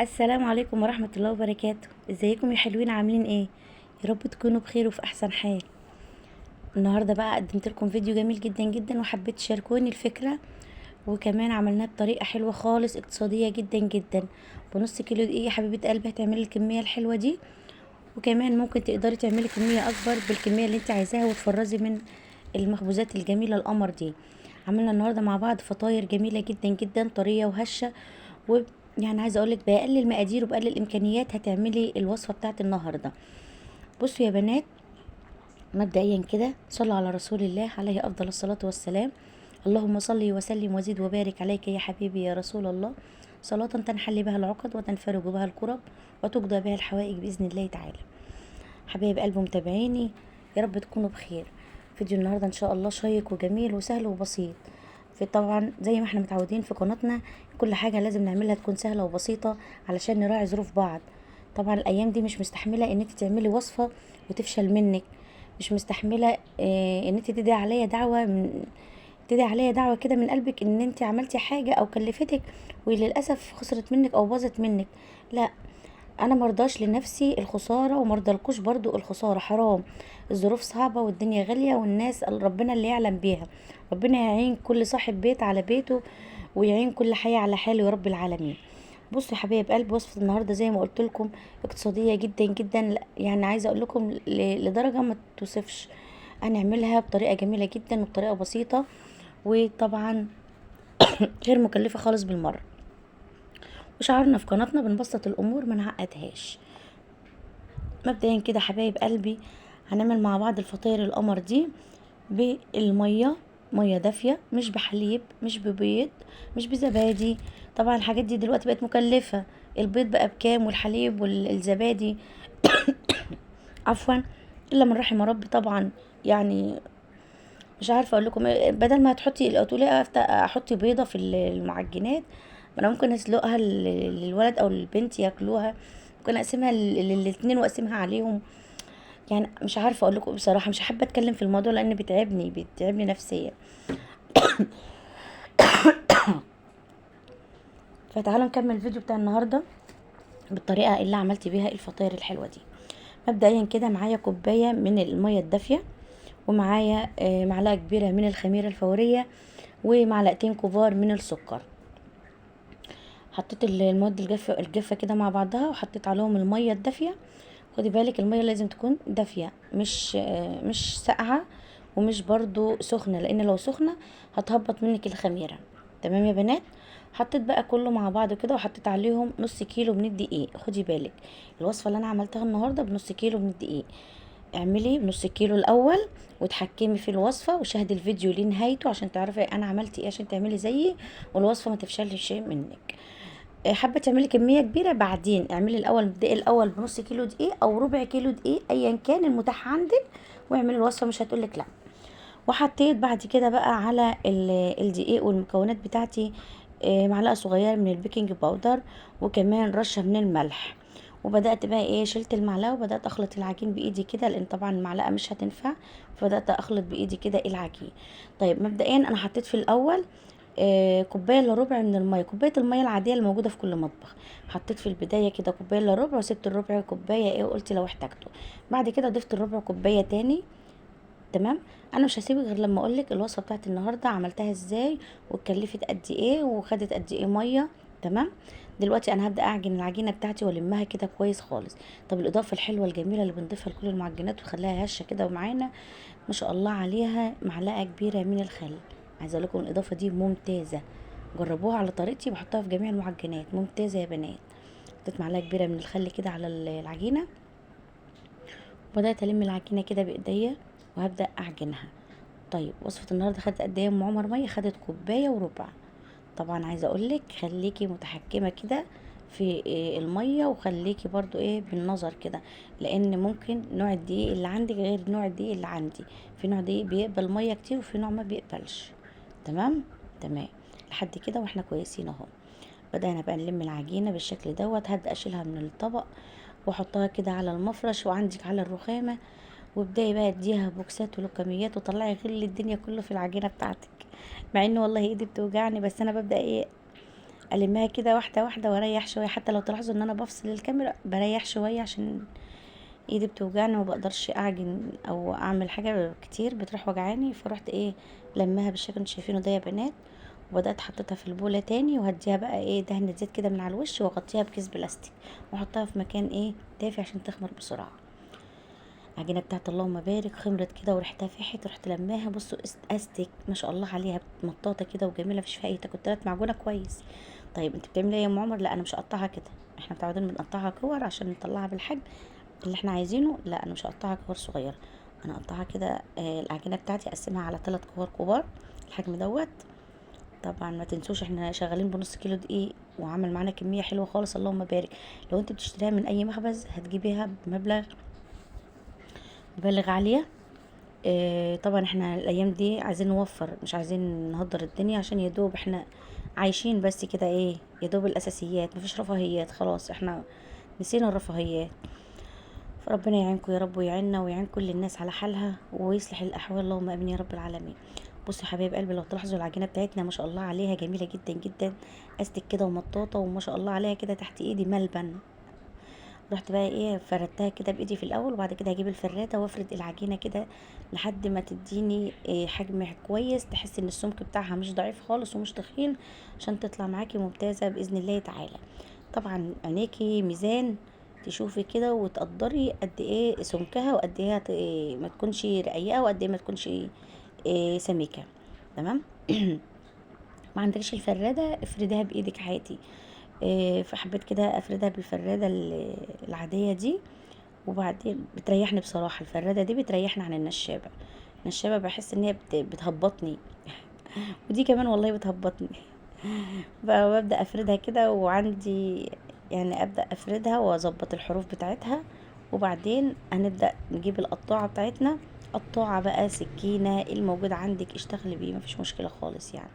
السلام عليكم ورحمة الله وبركاته. ازيكم يا حلوين؟ عاملين ايه؟ يا رب تكونوا بخير وفي احسن حال. النهاردة بقى قدمت لكم فيديو جميل جدا جدا وحبيت تشاركوني الفكرة، وكمان عملناه بطريقة حلوة خالص اقتصادية جدا جدا. بنص كيلو دقيق يا حبيبة قلبي هتعملي الكمية الحلوة دي، وكمان ممكن تقدري تعملي كمية اكبر بالكمية اللي انت عايزاها وتفرزي من المخبوزات الجميلة القمر دي. عملنا النهاردة مع بعض فطاير جميلة جدا جدا، طرية وهشة، يعني عايزه اقولك باقل المقادير وباقل الامكانيات هتعملي الوصفه بتاعت النهارده. بصوا يا بنات، مبدئيا كده صلوا على رسول الله عليه افضل الصلاه والسلام. اللهم صل وسلم وزد وبارك عليك يا حبيبي يا رسول الله، صلاه تنحل بها العقد وتنفرج بها الكرب وتقضى بها الحوائج باذن الله تعالى. حبايب قلب متابعيني، يا رب تكونوا بخير. فيديو النهارده ان شاء الله شيق وجميل وسهل وبسيط. في طبعا زي ما احنا متعودين في قناتنا، كل حاجه لازم نعملها تكون سهله وبسيطه علشان نراعي ظروف بعض. طبعا الايام دي مش مستحمله ان انت تعملي وصفه وتفشل منك، مش مستحمله ان انت تدعي عليا دعوه كده من قلبك ان انت عملتي حاجه او كلفتك وللاسف خسرت منك او باظت منك. لا، انا مرضاش لنفسي الخساره ومرضالكوش برضو الخساره، حرام. الظروف صعبه والدنيا غاليه والناس ربنا اللي يعلم بيها. ربنا يعين كل صاحب بيت على بيته ويعين كل حي على حاله يا رب العالمين. بصوا يا حبايب قلب، وصفه النهارده زي ما قلت لكم اقتصاديه جدا جدا، يعني عايزه اقول لكم لدرجه ما توصفش. هنعملها بطريقه جميله جدا وبطريقه بسيطه، وطبعا غير مكلفه خالص بالمره. وشعارنا في قناتنا بنبسط الامور ما نعقدهاش. مبدئيا كده حبايب قلبي، هنعمل مع بعض الفطاير القمر دي بالميه، ميه دافيه، مش بحليب، مش ببيض، مش بزبادي. طبعا الحاجات دي دلوقتي بقت مكلفه، البيض بقى بكام والحليب والزبادي عفوا، الا من رحم ربي طبعا. يعني مش عارفه اقول لكم إيه، بدل ما تقولي احطي بيضه في المعجنات، ما انا ممكن اسلقها للولد او للبنت ياكلوها، ممكن اقسمها للاتنين واقسمها عليهم. يعني مش عارفه اقول لكم بصراحه، مش حابه اتكلم في الموضوع لان بيتعبني نفسيا. فتعالوا نكمل الفيديو بتاع النهارده بالطريقه اللي عملت بيها الفطاير الحلوه دي. مبدئيا كده معايا كوبايه من الميه الدافيه، ومعايا معلقه كبيره من الخميره الفوريه، ومعلقتين كبار من السكر. حطيت المواد الجافه كده مع بعضها وحطيت عليهم الميه الدافيه. خدي بالك الميه لازم تكون دافيه، مش ساقعه ومش برضو سخنه، لان لو سخنه هتهبط منك الخميره. تمام يا بنات؟ حطيت بقى كله مع بعض كده وحطيت عليهم نص كيلو من الدقيق. خدي بالك الوصفه اللي انا عملتها النهارده بنص كيلو من الدقيق، اعملي بنص كيلو الاول وتحكمي في الوصفه وشاهدي الفيديو لنهايته عشان تعرفي انا عملت ايه عشان تعملي زيي والوصفه ما تفشلش منك. حابه تعملي كميه كبيره بعدين اعملي الاول الدقيق الاول بنص كيلو دقيق او ربع كيلو دقيق ايا كان المتاح عندك، واعملي الوصفه مش هتقولك لا. وحطيت بعد كده بقى على الدقيق والمكونات بتاعتي معلقه صغيره من البيكنج باودر، وكمان رشه من الملح. وبدات بقى ايه، شلت المعلقه وبدات اخلط العجين بايدي كده، لان طبعا المعلقه مش هتنفع، فبدات اخلط بايدي كده العجين. طيب مبدئيا انا حطيت في الاول كوبايه الا ربع من الميه، كوبايه الميه العاديه اللي موجوده في كل مطبخ. حطيت في البدايه كده كوبايه الا ربع، وسبت الربع كوبايه ايه وقلت لو احتاجته. بعد كده ضفت الربع كوبايه تاني. تمام. انا مش هسيبك غير لما اقولك الوصفه بتاعت النهارده عملتها ازاي واتكلفت قد ايه وخدت قد ايه ميه. تمام. دلوقتي انا هبدا اعجن العجينه بتاعتي والمها كده كويس خالص. طب الاضافه الحلوه الجميله اللي بنضيفها لكل المعجنات وخليها هشه كده ومعانا، ما شاء الله عليها، معلقه كبيره من الخل. عايزه اقول لكم الاضافه دي ممتازه، جربوها على طريقتي، بحطها في جميع المعجنات، ممتازه يا بنات. حطيت معلقه كبيره من الخل كده على العجينه، وبدات الم العجينه كده بايديا وهبدا اعجنها. طيب وصفه النهارده خدت قد ايه يا ام عمر؟ ميه خدت كوبايه وربع. طبعا عايزه اقولك خليكي متحكمه كده في الميه، وخليكي برضو ايه بالنظر كده، لان ممكن نوع الدقيق اللي عندك غير نوع الدقيق اللي عندي. في نوع دقيق بيقبل ميه كتير وفي نوع ما بيقبلش. تمام. تمام. لحد كده واحنا كويسين اهو. بدأنا بقى نلم العجينه بالشكل دوت. هبدأ اشيلها من الطبق واحطها كده على المفرش وعندك على الرخامه، وابدأي بقى اديها بوكسات ولوكميات وطلعي غل الدنيا كله في العجينه بتاعتك. مع ان والله ايدي بتوجعني، بس انا ببدأ ايه، المها كده واحده واحده واريح شويه. حتى لو تلاحظوا ان انا بفصل الكاميرا بريح شويه عشان ايدي بتوجعني، وما بقدرش اعجن او اعمل حاجه كتير بتروح وجعاني. فرحت ايه لماها بالشكل اللي انتوا شايفينه ده يا بنات. وبدات حطيتها في البوله تاني، وهديها بقى ايه دهنه زيت كده من على الوش، واغطيها بكيس بلاستيك، واحطها في مكان ايه دافي عشان تخمر بسرعه. العجينه بتاعت اللهم بارك خمرت كده وريحتها فاحت. رحت لماها، بصوا استك ما شاء الله عليها، مطاطه كده وجميله، مفيش فيها اي تكتلات، معجونه كويس. طيب انت بتعملي ايه يا ام عمر؟ لا انا مش هقطعها كده، احنا متعودين بنقطعها كور عشان نطلعها بالحجم اللي احنا عايزينه. لا انا مش هقطعها كور صغيره، انا هقطعها كده. العجينه بتاعتي اقسمها على 3 كور كبار الحجم دوت. طبعا ما تنسوش احنا شغالين بنص كيلو دقيق، وعمل معانا كميه حلوه خالص اللهم بارك. لو انت بتشتريها من اي مخبز هتجيبيها بمبالغ عاليه. طبعا احنا الايام دي عايزين نوفر، مش عايزين نهدر الدنيا، عشان يدوب احنا عايشين بس كده ايه، يدوب الاساسيات، مفيش رفاهيات خلاص، احنا نسينا الرفاهيات. فربنا يعينكم يا رب، ويعيننا ويعين كل الناس على حالها، ويصلح الاحوال، اللهم امين يا رب العالمين. بصوا يا حبايب قلبي، لو تلاحظوا العجينه بتاعتنا ما شاء الله عليها جميله جدا جدا، استك كده ومطاطه، وما شاء الله عليها كده تحت ايدي ملبن. رحت بقى ايه فردتها كده بايدي في الاول، وبعد كده هجيب الفراده وافرد العجينه كده لحد ما تديني إيه حجم كويس، تحس ان السمك بتاعها مش ضعيف خالص ومش تخين، عشان تطلع معاكي ممتازه باذن الله تعالى. طبعا عينيكي ميزان، تشوفي كده وتقدري قد ايه سمكها، وقد ايه ما تكونش رقيقه، وقد ايه ما تكونش سميكه. تمام. ما عندكش الفراده افردها بايدك عادي. فحبيت كده افردها بالفراده العاديه دي. وبعدين بتريحني بصراحه، الفراده دي بتريحني عن النشابه. النشابه بحس ان هي بتهبطني ودي كمان والله بتهبطني. ببدا افردها كده، وعندي يعني ابدا افردها واظبط الحروف بتاعتها. وبعدين هنبدا نجيب القطاعه بتاعتنا، قطاعه بقى سكينه الموجود عندك اشتغلي بيه، مفيش مشكله خالص يعني.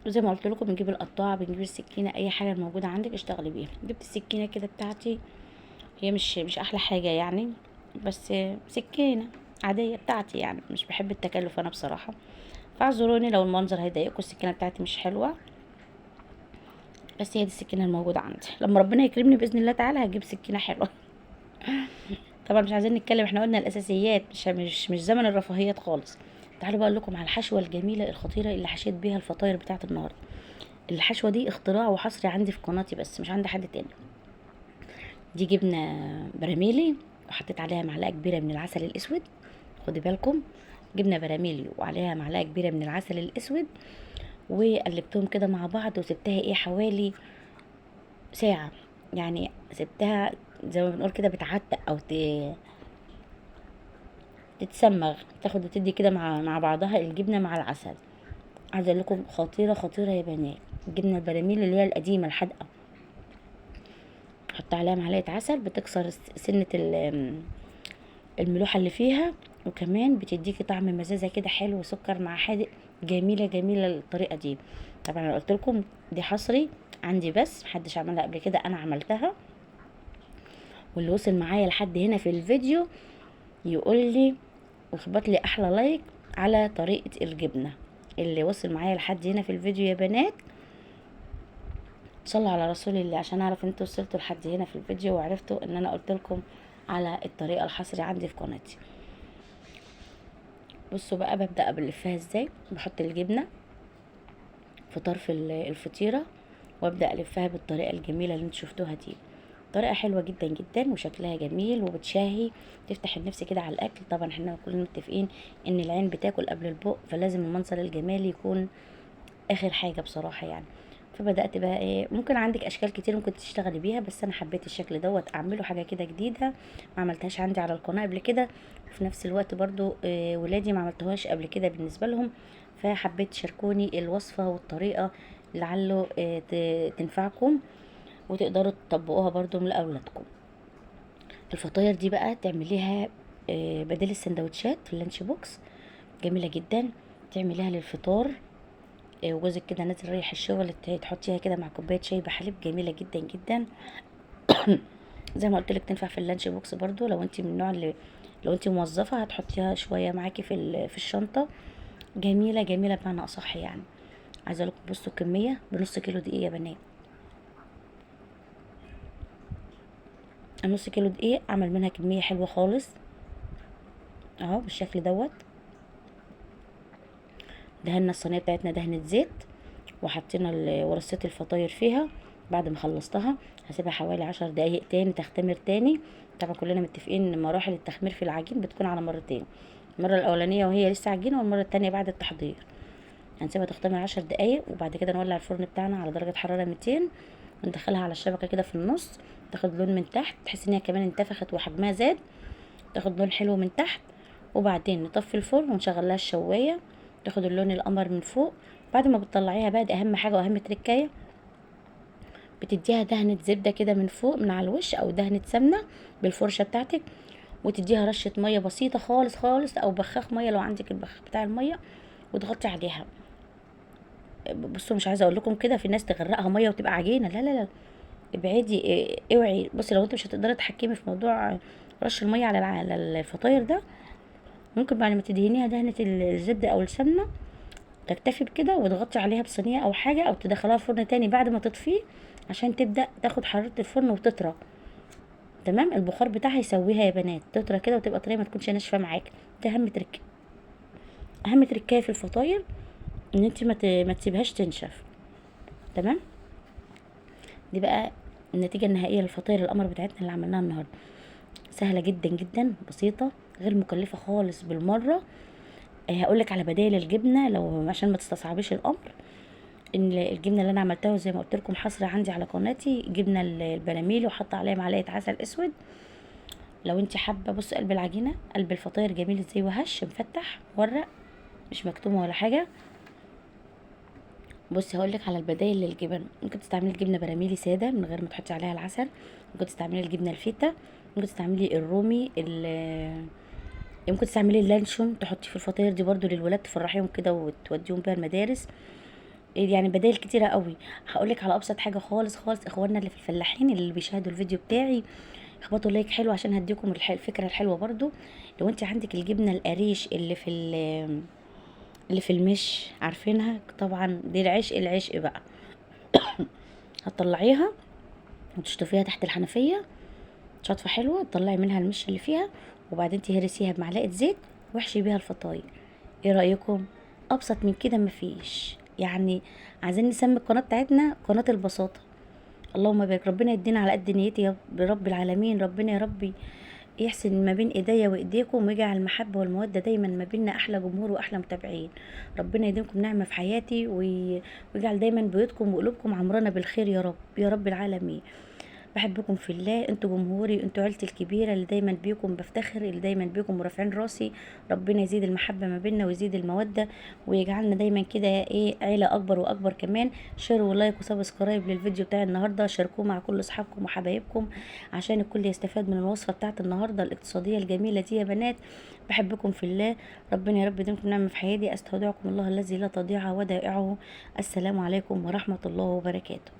وزي ما قلت لكم بنجيب القطاعه، بنجيب السكينه، اي حاجه الموجوده عندك اشتغلي بيها. جبت السكينه كده بتاعتي، هي مش احلى حاجه يعني، بس سكينه عاديه بتاعتي يعني، مش بحب التكلف انا بصراحه. فاعذروني لو المنظر هيضايقكم، السكينه بتاعتي مش حلوه، بس هي دي السكينه الموجوده عندي. لما ربنا يكرمني باذن الله تعالى هجيب سكينه حلوه. طبعا مش عايزين نتكلم، احنا قلنا الاساسيات، مش زمن الرفاهيات خالص. تعالوا بقى لكم على الحشوه الجميله الخطيره اللي حشيت بيها الفطاير بتاعت النهارده. الحشوه دي اختراع وحصري عندي في قناتي، بس مش عند حد تاني. دي جبنه براميلي، وحطيت عليها معلقه كبيره من العسل الاسود. خدي بالكم، جبنه براميلي وعليها معلقه كبيره من العسل الاسود، وقلبتهم كده مع بعض، وسبتها ايه حوالي ساعه. يعني سبتها زي ما بنقول كده بتعتق او تتسمغ، تاخد وتدي كده مع بعضها الجبنه مع العسل. عايزه اقول لكم خطيره خطيره يا بنات. الجبنه البراميل اللي هي القديمه الحادقه، حط عليها معلقه عسل بتكسر سنه الملوحه اللي فيها، وكمان بتديكي طعم مزازه كده حلو، وسكر مع حادق. جميله جميله الطريقه دي. طبعا انا قلت لكم دي حصري عندي، بس محدش عملها قبل كده، انا عملتها. واللي وصل معايا لحد هنا في الفيديو يقول لي وخبط لي احلى لايك على طريقه الجبنه. اللي وصل معايا لحد هنا في الفيديو يا بنات صلوا على رسول الله، عشان اعرف انتوا وصلتوا لحد هنا في الفيديو وعرفتوا ان انا قلت لكم على الطريقه الحصري عندي في قناتي. بصوا بقى ببدا بلفها ازاي. بحط الجبنه في طرف الفطيره، وابدا الفها بالطريقه الجميله اللي انتوا شفتوها دي. طريقه حلوه جدا جدا، وشكلها جميل، وبتشاهي تفتح النفس كده على الاكل. طبعا احنا كلنا متفقين ان العين بتاكل قبل البق، فلازم المنظر الجمالي يكون اخر حاجه بصراحه يعني. فبدات بقى ايه، ممكن عندك اشكال كتير ممكن تشتغلي بيها، بس انا حبيت الشكل دوت اعمله حاجه كده جديده، ما عملتهاش عندي على القناه قبل كده. وفي نفس الوقت برضو ولادي ما عملتهاش قبل كده بالنسبه لهم، فحبيت تشاركوني الوصفه والطريقه، لعله تنفعكم وتقدروا تطبقوها برضو من اولادكم. الفطاير دي بقى تعمليها بدل السندوتشات في اللانش بوكس، جميله جدا. تعمليها للفطار، وجوزك كده نازل رايح الشغل، تحطيها كده مع كوبايه شاي بحليب، جميله جدا جدا. زي ما قلت لك تنفع في اللانش بوكس برضو، لو انت من النوع اللي لو انت موظفه هتحطيها شويه معاكي في الشنطه، جميله جميله بمعنى اصح يعني. عايزه لكم بصوا الكميه بنص كيلو دقيق يا بنات. نص كيلو دقيق اعمل منها كميه حلوه خالص اهو بالشكل دوت. دهنا الصينيه بتاعتنا دهنه زيت، وحطينا ورصيت الفطاير فيها. بعد ما خلصتها هسيبها حوالي 10 دقايق تاني تختمر تاني. طبعا كلنا متفقين ان مراحل التخمير في العجين بتكون على مرتين، المره الاولانيه وهي لسه عجينه، والمره التانية بعد التحضير. هنسيبها تختمر 10 دقايق، وبعد كده نولع الفرن بتاعنا على درجه حراره 200، وندخلها على الشبكه كده في النص، تاخد لون من تحت، تحس ان هي كمان انتفخت وحجمها زاد، تاخد لون حلو من تحت. وبعدين نطفي الفرن ونشغل لها الشوايه، تاخد اللون القمر من فوق. بعد ما بتطلعيها بقى، دي اهم حاجه واهم تركايه، بتديها دهنه زبده كده من فوق من على الوش، او دهنه سمنه بالفرشه بتاعتك، وتديها رشه ميه بسيطه خالص خالص، او بخاخ ميه لو عندك البخاخ بتاع الميه، وتغطي عليها. بصوا مش عايزه اقول لكم كده، في ناس تغرقها ميه وتبقى عجينه، لا لا لا، ابعدي اوعي. بصي لو انت مش هتقدري تتحكمي في موضوع رش الميه على الفطاير ده، ممكن بعد ما تدهنيها دهنه الزبده او السمنه تكتفي بكده، وتغطي عليها بصينيه او حاجه، او تدخلها فرن تاني بعد ما تطفيه عشان تبدا تاخد حراره الفرن وتطرى. تمام، البخار بتاعها يسويها يا بنات، تطرى كده وتبقى طريه، ما تكونش ناشفه معاك. ده اهم تركه، اهم تركايه في الفطاير، ان انت ما تسيبهاش تنشف. تمام. دي بقى النتيجه النهائيه للفطاير القمر بتاعتنا اللي عملناها النهارده. سهله جدا جدا، بسيطه، غير مكلفه خالص بالمره. هقولك على بدائل الجبنه لو عشان ما تستصعبيش الامر. ان الجبنه اللي انا عملتها زي ما قلت لكم حصر عندي على قناتي، جبنه البراميل، وحاطه عليها معلقه عسل اسود. لو انت حابه، بص قلب العجينه، قلب الفطاير جميل ازاي، وهش مفتح ورق، مش مكتوم ولا حاجه. بصي هقولك على البدائل للجبن. ممكن تستعملي الجبنه براميلي ساده من غير ما تحطي عليها العسل، ممكن تستعملي الجبنه الفيتا، ممكن تستعملي الرومي، ممكن تستعملي اللانشون تحطي في الفطاير دي برضو للولاد، تفرحيهم كده وتوديهم بيها المدارس. يعني بدائل كتيره قوي. هقولك على ابسط حاجه خالص خالص، اخواننا اللي في الفلاحين اللي بيشاهدوا الفيديو بتاعي، اخبطوا لايك حلو عشان هديكم الفكره الحلوه برضو. لو انت عندك الجبنه القريش اللي في المش، عارفينها طبعا، دي العشق العشق بقى. هتطلعيها وتشطفيها تحت الحنفيه شطفه حلوه، تطلعي منها المش اللي فيها، وبعدين تهرسيها بمعلقه زيت واحشي بيها الفطاير. ايه رايكم؟ ابسط من كده مفيش يعني. عايزين نسمي القناه بتاعتنا قناه البساطه. اللهم بارك، ربنا يدينا على قد نيتي يا رب العالمين. ربنا يا ربي يحسن ما بين ايديا وايديكم، ويجعل المحبه والموده دايما ما بيننا، احلى جمهور واحلى متابعين. ربنا يديمكم نعمه في حياتي، ويجعل دايما بيوتكم وقلوبكم عمرنا بالخير يا رب يا رب العالمين. بحبكم في الله، انتوا جمهوري، انتوا عيلتي الكبيره اللي دايما بيكم بفتخر، اللي دايما بيكم مرافعين راسي. ربنا يزيد المحبه ما بيننا ويزيد الموده، ويجعلنا دايما كده ايه، عيله اكبر واكبر. كمان شير ولايك وسبسكرايب للفيديو بتاع النهارده، شاركوه مع كل اصحابكم وحبايبكم عشان الكل يستفاد من الوصفه بتاعت النهارده الاقتصاديه الجميله دي يا بنات. بحبكم في الله، ربنا يا رب يديمكم نعمه في حياتي. استودعكم الله الذي لا تضيع ودائعه. السلام عليكم ورحمه الله وبركاته.